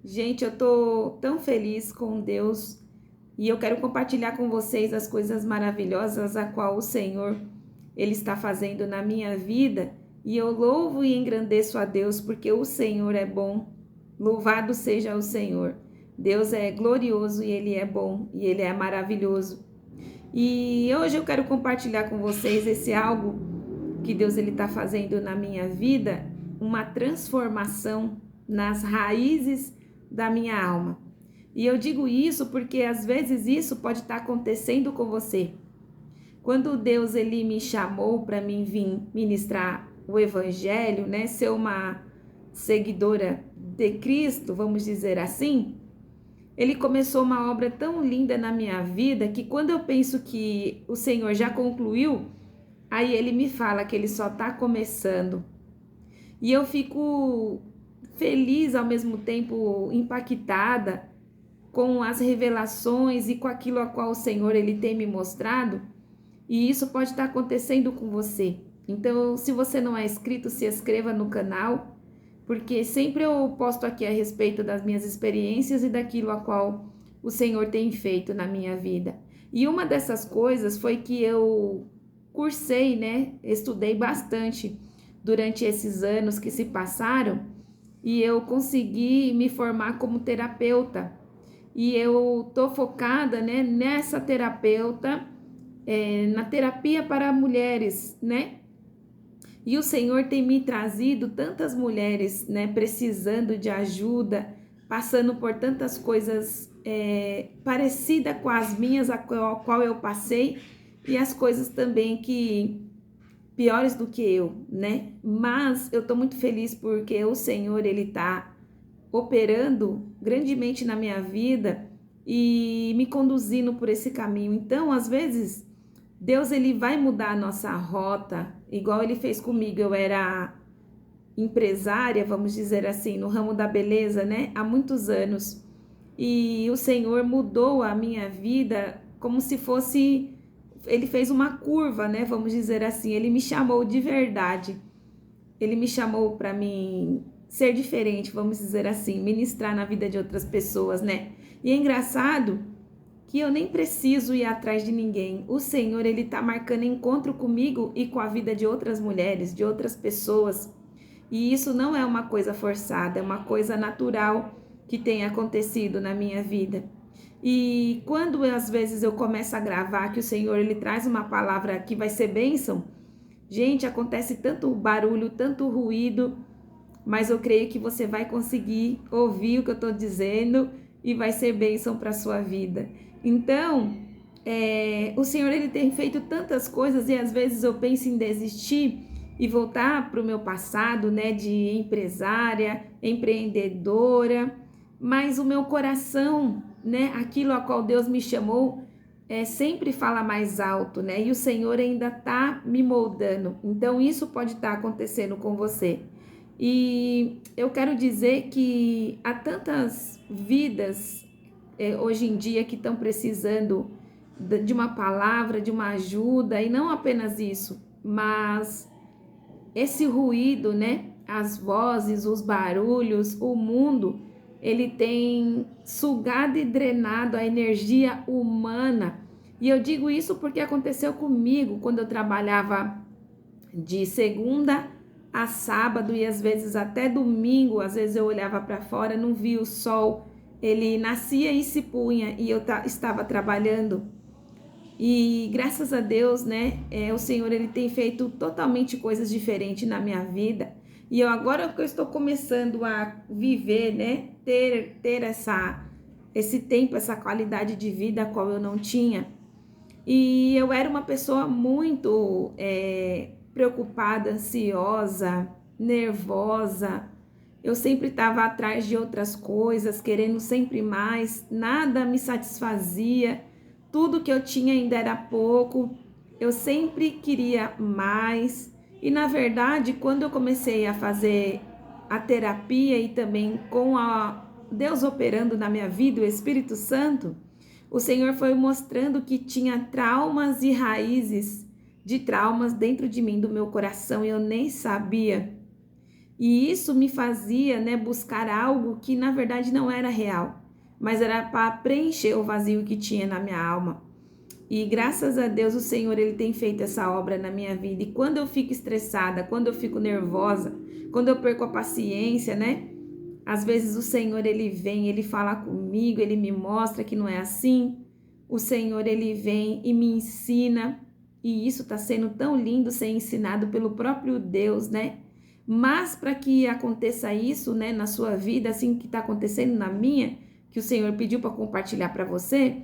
Gente, eu tô tão feliz com Deus e eu quero compartilhar com vocês as coisas maravilhosas a qual o Senhor ele está fazendo na minha vida, e eu louvo e engrandeço a Deus porque o Senhor é bom. Louvado seja o Senhor. Deus é glorioso e ele é bom e ele é maravilhoso. E hoje eu quero compartilhar com vocês esse algo que Deus ele está fazendo na minha vida, uma transformação nas raízes da minha alma. E eu digo isso porque às vezes isso pode estar acontecendo com você. Quando Deus ele me chamou para mim vir ministrar o evangelho, né, ser uma seguidora de Cristo, vamos dizer assim, ele começou uma obra tão linda na minha vida que quando eu penso que o Senhor já concluiu, aí ele me fala que ele só está começando. E eu fico feliz, ao mesmo tempo impactada com as revelações e com aquilo a qual o Senhor ele tem me mostrado. E isso pode estar acontecendo com você. Então, se você não é inscrito, se inscreva no canal, porque sempre eu posto aqui a respeito das minhas experiências e daquilo a qual o Senhor tem feito na minha vida. E uma dessas coisas foi que eu cursei, né? Estudei bastante durante esses anos que se passaram e eu consegui me formar como terapeuta. E eu tô focada, né, nessa terapeuta, na terapia para mulheres, né? E o Senhor tem me trazido tantas mulheres, né, precisando de ajuda, passando por tantas coisas parecidas com as minhas, a qual eu passei, e as coisas também que piores do que eu, né? Mas eu tô muito feliz porque o Senhor, ele tá operando grandemente na minha vida e me conduzindo por esse caminho. Então, às vezes, Deus ele vai mudar a nossa rota, igual ele fez comigo. Eu era empresária, vamos dizer assim, no ramo da beleza, né? Há muitos anos. E o Senhor mudou a minha vida como se fosse, ele fez uma curva, né? Vamos dizer assim, ele me chamou de verdade. Ele me chamou para mim ser diferente, vamos dizer assim, ministrar na vida de outras pessoas, né? E é engraçado que eu nem preciso ir atrás de ninguém. O Senhor, ele tá marcando encontro comigo e com a vida de outras mulheres, de outras pessoas. E isso não é uma coisa forçada, é uma coisa natural que tem acontecido na minha vida. E quando às vezes eu começo a gravar que o Senhor ele traz uma palavra que vai ser bênção, gente, acontece tanto barulho, tanto ruído, mas eu creio que você vai conseguir ouvir o que eu estou dizendo e vai ser bênção para a sua vida. Então, o Senhor ele tem feito tantas coisas e às vezes eu penso em desistir e voltar para o meu passado, né, de empresária, empreendedora, mas o meu coração, né, aquilo a qual Deus me chamou, sempre fala mais alto, né, e o Senhor ainda está me moldando. Então, isso pode estar acontecendo com você. E eu quero dizer que há tantas vidas hoje em dia que estão precisando de uma palavra, de uma ajuda, e não apenas isso, mas esse ruído, né? As vozes, os barulhos, o mundo, ele tem sugado e drenado a energia humana. E eu digo isso porque aconteceu comigo quando eu trabalhava de segunda a sábado e às vezes até domingo. Às vezes eu olhava para fora, não via o sol, ele nascia e se punha e eu estava trabalhando. E graças a Deus, né, o Senhor ele tem feito totalmente coisas diferentes na minha vida. E eu agora que eu estou começando a viver, né, ter esse tempo, essa qualidade de vida a qual eu não tinha. E eu era uma pessoa muito preocupada, ansiosa, nervosa. Eu sempre estava atrás de outras coisas, querendo sempre mais, nada me satisfazia, tudo que eu tinha ainda era pouco, eu sempre queria mais. E na verdade, quando eu comecei a fazer a terapia e também com a Deus operando na minha vida, o Espírito Santo, o Senhor foi mostrando que tinha traumas e raízes de traumas dentro de mim, do meu coração, e eu nem sabia. E isso me fazia, né, buscar algo que na verdade não era real, mas era para preencher o vazio que tinha na minha alma. E graças a Deus o Senhor, ele tem feito essa obra na minha vida. E quando eu fico estressada, quando eu fico nervosa, quando eu perco a paciência, né? Às vezes o Senhor, ele vem, ele fala comigo, ele me mostra que não é assim. O Senhor, ele vem e me ensina. E isso está sendo tão lindo ser ensinado pelo próprio Deus, né? Mas para que aconteça isso, né, na sua vida, assim que está acontecendo na minha, que o Senhor pediu para compartilhar para você,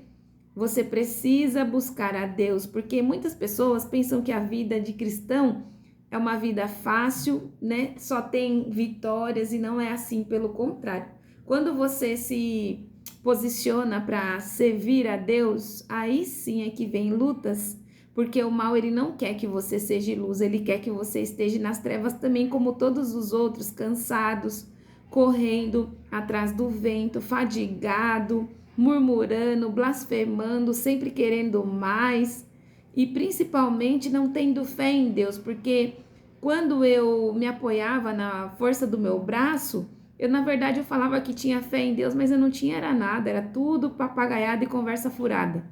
você precisa buscar a Deus, porque muitas pessoas pensam que a vida de cristão é uma vida fácil, né? Só tem vitórias e não é assim, pelo contrário. Quando você se posiciona para servir a Deus, aí sim é que vem lutas, porque o mal ele não quer que você seja luz, ele quer que você esteja nas trevas também, como todos os outros, cansados, correndo atrás do vento, fadigado, murmurando, blasfemando, sempre querendo mais e principalmente não tendo fé em Deus, porque quando eu me apoiava na força do meu braço, na verdade eu falava que tinha fé em Deus, mas eu não tinha era nada, era tudo papagaiada e conversa furada.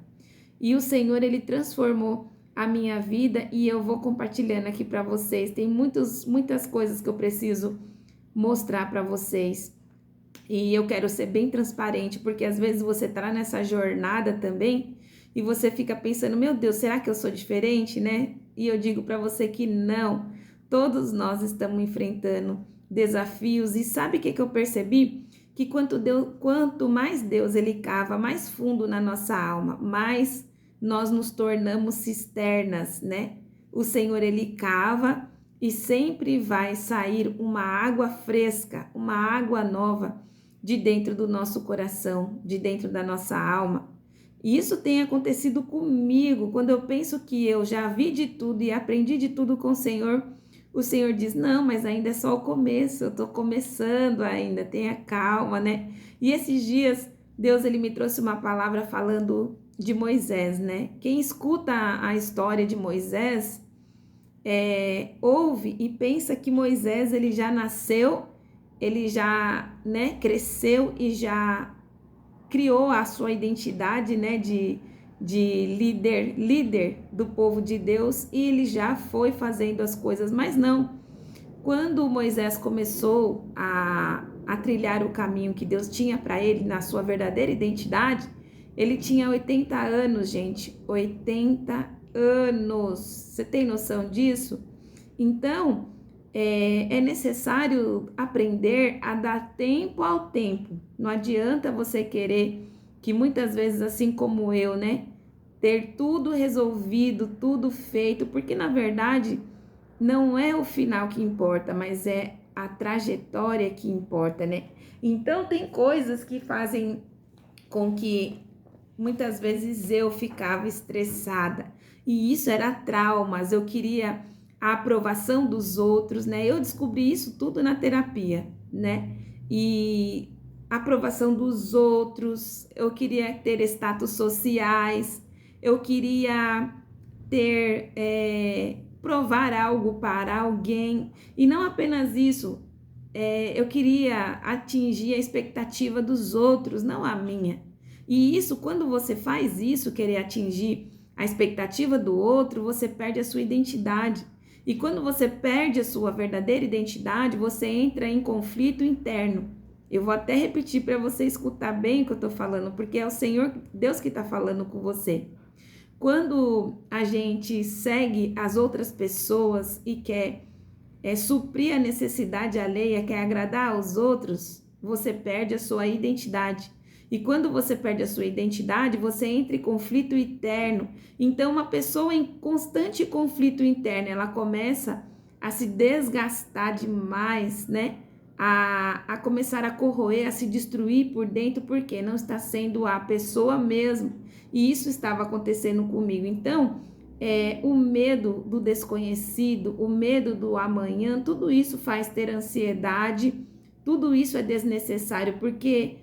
E o Senhor, ele transformou a minha vida e eu vou compartilhando aqui para vocês. Tem muitas coisas que eu preciso mostrar para vocês. E eu quero ser bem transparente, porque às vezes você tá nessa jornada também e você fica pensando, meu Deus, será que eu sou diferente, né? E eu digo para você que não. Todos nós estamos enfrentando desafios e sabe o que eu percebi? Que quanto mais Deus ele cava mais fundo na nossa alma, mais nós nos tornamos cisternas, né? O Senhor ele cava e sempre vai sair uma água fresca, uma água nova de dentro do nosso coração, de dentro da nossa alma. E isso tem acontecido comigo, quando eu penso que eu já vi de tudo e aprendi de tudo com o Senhor diz, não, mas ainda é só o começo, eu tô começando ainda, tenha calma, né? E esses dias, Deus, ele me trouxe uma palavra falando de Moisés, né? Quem escuta a história de Moisés, ouve e pensa que Moisés, ele já nasceu, ele já, né, cresceu e já criou a sua identidade, né, de líder do povo de Deus, e ele já foi fazendo as coisas, mas não. Quando Moisés começou a trilhar o caminho que Deus tinha para ele, na sua verdadeira identidade, ele tinha 80 anos, gente, 80 anos. Você tem noção disso? Então, é necessário aprender a dar tempo ao tempo. Não adianta você querer que muitas vezes, assim como eu, né, ter tudo resolvido, tudo feito, porque na verdade não é o final que importa, mas é a trajetória que importa, né? Então tem coisas que fazem com que muitas vezes eu ficava estressada, e isso era traumas, eu queria a aprovação dos outros, né? Eu descobri isso tudo na terapia, né? E aprovação dos outros, eu queria ter status sociais, eu queria ter, provar algo para alguém, e não apenas isso, eu queria atingir a expectativa dos outros, não a minha. E isso, quando você faz isso, querer atingir a expectativa do outro, você perde a sua identidade. E quando você perde a sua verdadeira identidade, você entra em conflito interno. Eu vou até repetir para você escutar bem o que eu estou falando, porque é o Senhor Deus que está falando com você. Quando a gente segue as outras pessoas e quer suprir a necessidade alheia, quer agradar aos outros, você perde a sua identidade. E quando você perde a sua identidade, você entra em conflito interno. Então, uma pessoa em constante conflito interno, ela começa a se desgastar demais, né? A começar a corroer, a se destruir por dentro, porque não está sendo a pessoa mesmo. E isso estava acontecendo comigo. Então, o medo do desconhecido, o medo do amanhã, tudo isso faz ter ansiedade, tudo isso é desnecessário, porque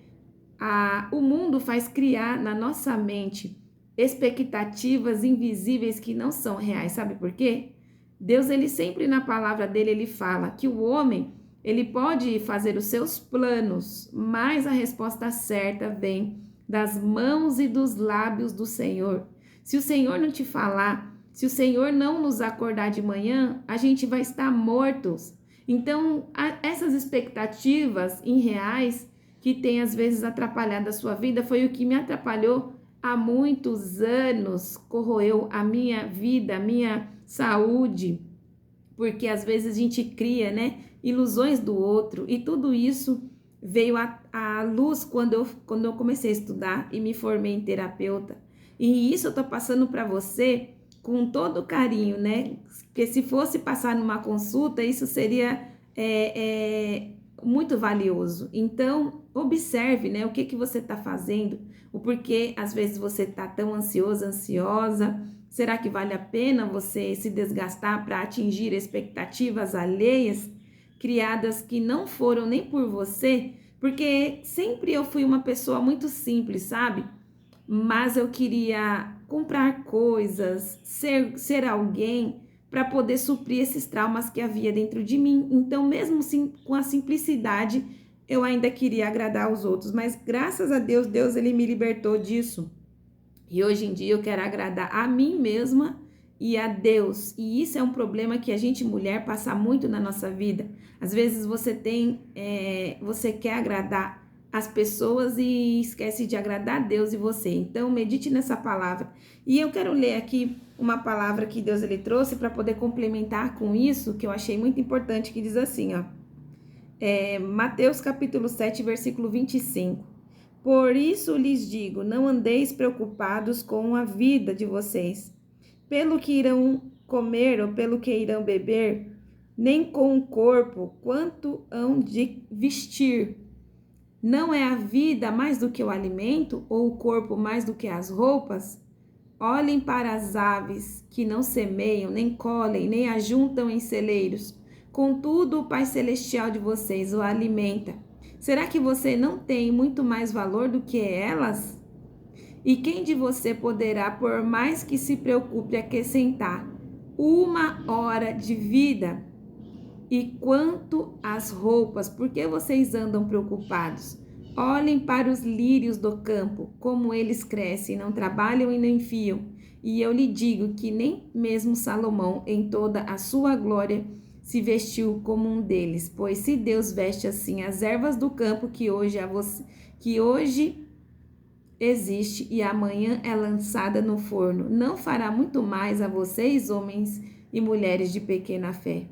o mundo faz criar na nossa mente expectativas invisíveis que não são reais. Sabe por quê? Deus, ele sempre na palavra dele, ele fala que o homem, ele pode fazer os seus planos, mas a resposta certa vem das mãos e dos lábios do Senhor. Se o Senhor não te falar, se o Senhor não nos acordar de manhã, a gente vai estar mortos. Então, essas expectativas irreais que tem às vezes atrapalhado a sua vida foi o que me atrapalhou há muitos anos, corroeu a minha vida, a minha saúde, porque às vezes a gente cria, né, ilusões do outro, e tudo isso veio à luz quando eu comecei a estudar e me formei em terapeuta. E isso eu tô passando para você com todo carinho, né? Porque se fosse passar numa consulta, isso seria muito valioso. Então, observe, né, o que você está fazendo, o porquê às vezes você está tão ansioso, ansiosa. Será que vale a pena você se desgastar para atingir expectativas alheias, criadas que não foram nem por você? Porque sempre eu fui uma pessoa muito simples, sabe? Mas eu queria comprar coisas, ser alguém para poder suprir esses traumas que havia dentro de mim. Então, mesmo assim, com a simplicidade, eu ainda queria agradar aos outros. Mas graças a Deus, Deus ele me libertou disso. E hoje em dia eu quero agradar a mim mesma e a Deus. E isso é um problema que a gente, mulher, passa muito na nossa vida. Às vezes você quer agradar as pessoas e esquece de agradar a Deus e você. Então, medite nessa palavra. E eu quero ler aqui uma palavra que Deus ele trouxe para poder complementar com isso, que eu achei muito importante, que diz assim, ó. Mateus capítulo 7, versículo 25. Por isso lhes digo, não andeis preocupados com a vida de vocês, pelo que irão comer ou pelo que irão beber, nem com o corpo, quanto hão de vestir. Não é a vida mais do que o alimento, ou o corpo mais do que as roupas? Olhem para as aves, que não semeiam, nem colhem, nem ajuntam em celeiros. Contudo, o Pai Celestial de vocês o alimenta. Será que você não tem muito mais valor do que elas? E quem de você poderá, por mais que se preocupe, acrescentar 1 hora de vida? E quanto às roupas, por que vocês andam preocupados? Olhem para os lírios do campo, como eles crescem, não trabalham e nem fiam. E eu lhe digo que nem mesmo Salomão, em toda a sua glória, se vestiu como um deles. Pois se Deus veste assim as ervas do campo que hoje existe e amanhã é lançada no forno, não fará muito mais a vocês, homens e mulheres de pequena fé?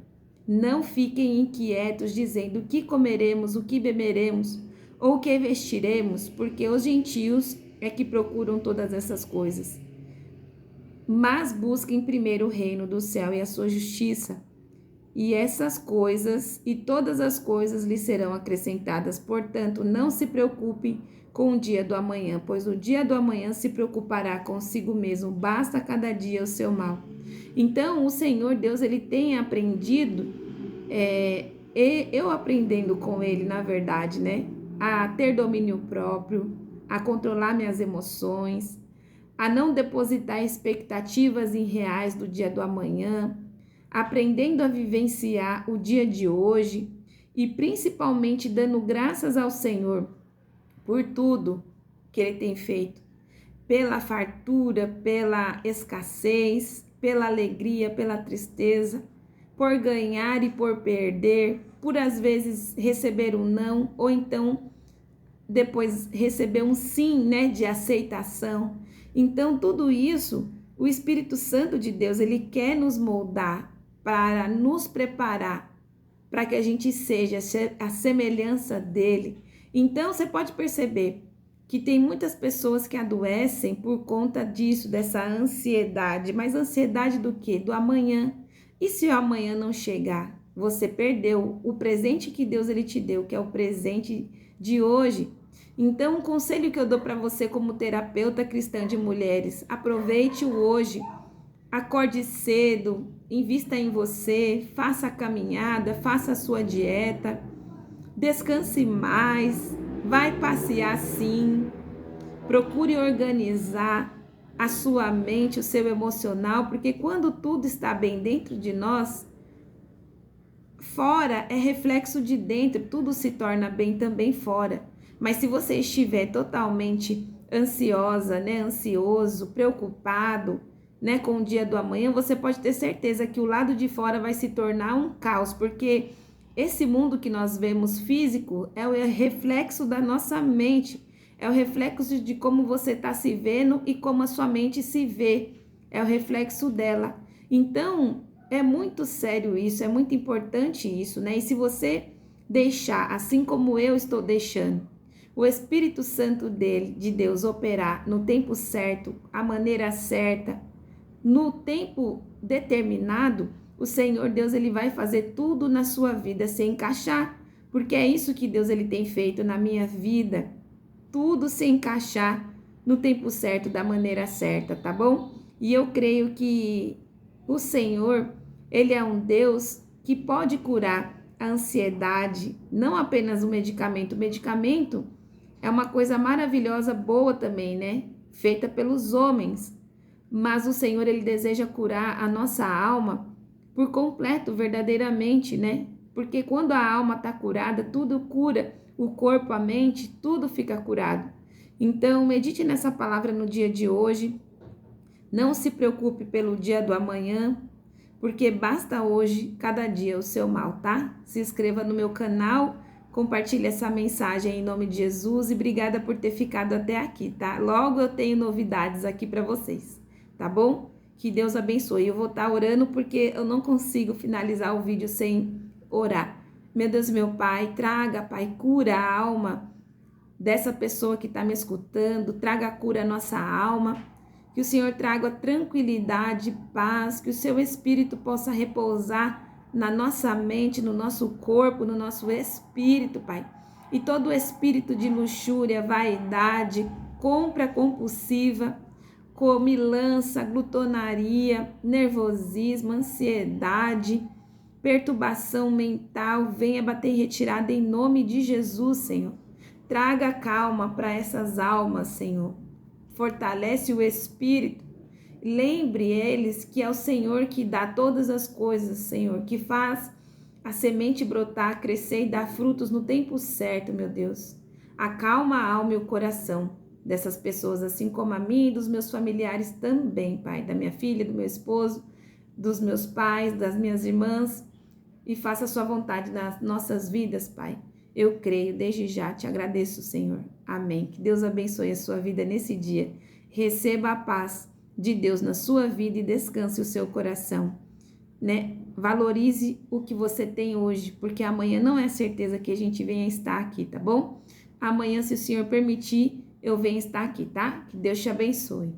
Não fiquem inquietos dizendo o que comeremos, o que beberemos ou o que vestiremos, porque os gentios é que procuram todas essas coisas. Mas busquem primeiro o reino do céu e a sua justiça, e essas coisas e todas as coisas lhes serão acrescentadas. Portanto, não se preocupem com o dia do amanhã, pois o dia do amanhã se preocupará consigo mesmo. Basta cada dia o seu mal. Então, o Senhor Deus, ele tem aprendido, eu aprendendo com ele, na verdade, né? A ter domínio próprio, a controlar minhas emoções, a não depositar expectativas irreais do dia do amanhã, aprendendo a vivenciar o dia de hoje e principalmente dando graças ao Senhor por tudo que Ele tem feito, pela fartura, pela escassez, pela alegria, pela tristeza, por ganhar e por perder, por às vezes receber um não, ou então depois receber um sim, né, de aceitação. Então tudo isso, o Espírito Santo de Deus, ele quer nos moldar para nos preparar para que a gente seja a semelhança dele. Então você pode perceber que tem muitas pessoas que adoecem por conta disso, dessa ansiedade. Mas ansiedade do quê? Do amanhã. E se o amanhã não chegar? Você perdeu o presente que Deus ele te deu, que é o presente de hoje. Então, o conselho que eu dou para você como terapeuta cristã de mulheres, aproveite o hoje, acorde cedo, invista em você, faça a caminhada, faça a sua dieta, descanse mais, vai passear sim, procure organizar a sua mente, o seu emocional, porque quando tudo está bem dentro de nós, fora é reflexo de dentro, tudo se torna bem também fora. Mas se você estiver totalmente ansiosa, né, ansioso, preocupado, né, com o dia do amanhã, você pode ter certeza que o lado de fora vai se tornar um caos, porque esse mundo que nós vemos físico é o reflexo da nossa mente, é o reflexo de como você está se vendo e como a sua mente se vê, é o reflexo dela. Então, é muito sério isso, é muito importante isso, né? E se você deixar, assim como eu estou deixando, o Espírito Santo de Deus operar no tempo certo, a maneira certa, no tempo determinado, o Senhor Deus ele vai fazer tudo na sua vida se encaixar, porque é isso que Deus ele tem feito na minha vida, tudo se encaixar no tempo certo, da maneira certa, tá bom? E eu creio que o Senhor, ele é um Deus que pode curar a ansiedade, não apenas o medicamento. O medicamento é uma coisa maravilhosa, boa também, né? Feita pelos homens. Mas o Senhor, ele deseja curar a nossa alma por completo, verdadeiramente, né? Porque quando a alma está curada, tudo cura. O corpo, a mente, tudo fica curado. Então, medite nessa palavra no dia de hoje. Não se preocupe pelo dia do amanhã, porque basta hoje, cada dia, o seu mal, tá? Se inscreva no meu canal, compartilhe essa mensagem em nome de Jesus e obrigada por ter ficado até aqui, tá? Logo eu tenho novidades aqui para vocês, tá bom? Que Deus abençoe. Eu vou estar orando porque eu não consigo finalizar o vídeo sem orar. Meu Deus, meu Pai, traga, Pai, cura a alma dessa pessoa que está me escutando, traga cura à nossa alma. Que o Senhor traga tranquilidade, paz, que o seu Espírito possa repousar na nossa mente, no nosso corpo, no nosso espírito, Pai. E todo espírito de luxúria, vaidade, compra compulsiva, comilança, glutonaria, nervosismo, ansiedade, perturbação mental, venha bater em retirada em nome de Jesus, Senhor. Traga calma para essas almas, Senhor. Fortalece o espírito, lembre eles que é o Senhor que dá todas as coisas, Senhor, que faz a semente brotar, crescer e dar frutos no tempo certo, meu Deus. Acalma a alma e o coração dessas pessoas, assim como a mim e dos meus familiares também, Pai, da minha filha, do meu esposo, dos meus pais, das minhas irmãs, e faça a sua vontade nas nossas vidas, Pai. Eu creio, desde já te agradeço, Senhor. Amém. Que Deus abençoe a sua vida nesse dia. Receba a paz de Deus na sua vida e descanse o seu coração, né? Valorize o que você tem hoje, porque amanhã não é certeza que a gente venha estar aqui, tá bom? Amanhã, se o Senhor permitir, eu venho estar aqui, tá? Que Deus te abençoe.